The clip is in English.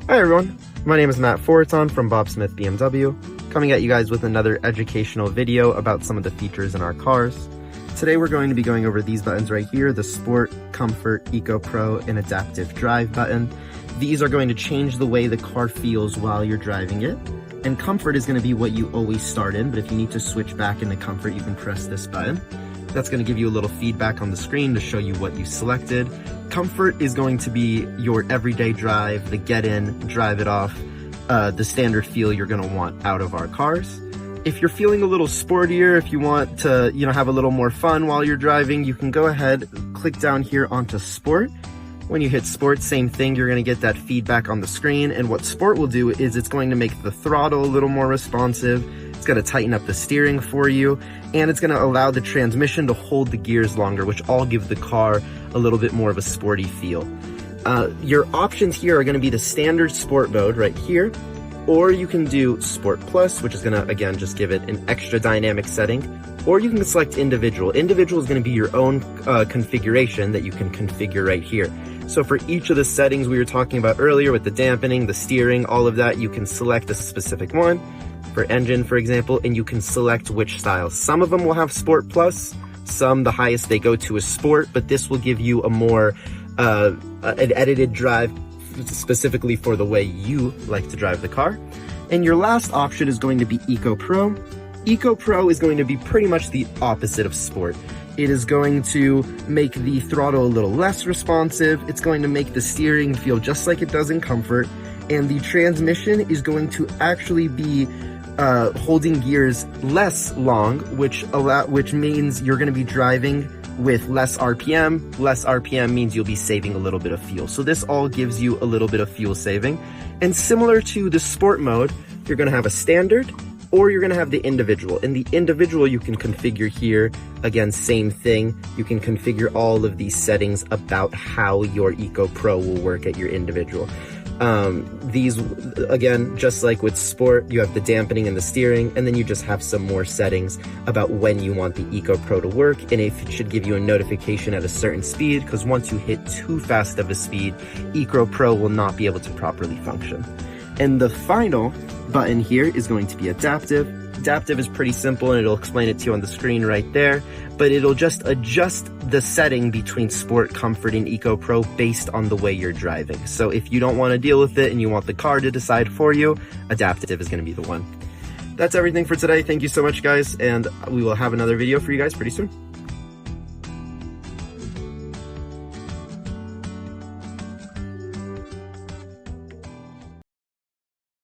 Hi everyone, my name is Matt Forutan from Bob Smith BMW, coming at you guys with another educational video about some of the features in our cars. Today we're going to be going over these buttons right here, the Sport, Comfort, Eco Pro, and Adaptive Drive button. These are going to change the way the car feels while you're driving it. And Comfort is going to be what you always start in, but if you need to switch back into Comfort, you can press this button. That's going to give you a little feedback on the screen to show you what you selected. Comfort is going to be your everyday drive, the get in, drive it off, the standard feel you're going to want out of our cars. If you're feeling a little sportier, if you want to, have a little more fun while you're driving, you can go ahead, click down here onto Sport. When you hit Sport, same thing, you're going to get that feedback on the screen. And what Sport will do is it's going to make the throttle a little more responsive. It's going to tighten up the steering for you, and it's going to allow the transmission to hold the gears longer, which all give the car a little bit more of a sporty feel. Your options here are going to be the standard Sport mode right here, or you can do Sport Plus, which is going to, again, just give it an extra dynamic setting, or you can select Individual. Individual is going to be your own configuration that you can configure right here. So for each of the settings we were talking about earlier with the dampening, the steering, all of that, you can select a specific one. For engine, for example, and you can select which style. Some of them will have Sport Plus, some the highest they go to is Sport, but this will give you a more an edited drive specifically for the way you like to drive the car. And your last option is going to be Eco Pro. Eco Pro is going to be pretty much the opposite of Sport. It is going to make the throttle a little less responsive. It's going to make the steering feel just like it does in Comfort, and the transmission is going to actually be holding gears less long, which means you're going to be driving with less RPM. Less RPM means you'll be saving a little bit of fuel. So this all gives you a little bit of fuel saving. And similar to the Sport mode, you're going to have a standard, or you're going to have the individual. In the individual, you can configure here, again, same thing. You can configure all of these settings about how your Eco Pro will work at your individual. These, again, just like with Sport, you have the dampening and the steering, and then you just have some more settings about when you want the Eco Pro to work, and if it should give you a notification at a certain speed, because once you hit too fast of a speed, Eco Pro will not be able to properly function. And the final button here is going to be Adaptive. Adaptive is pretty simple, and it'll explain it to you on the screen right there, but it'll just adjust the setting between Sport, Comfort, and Eco Pro based on the way you're driving. So if you don't want to deal with it and you want the car to decide for you, Adaptive is going to be the one. That's everything for today. Thank you so much, guys, and we will have another video for you guys pretty soon.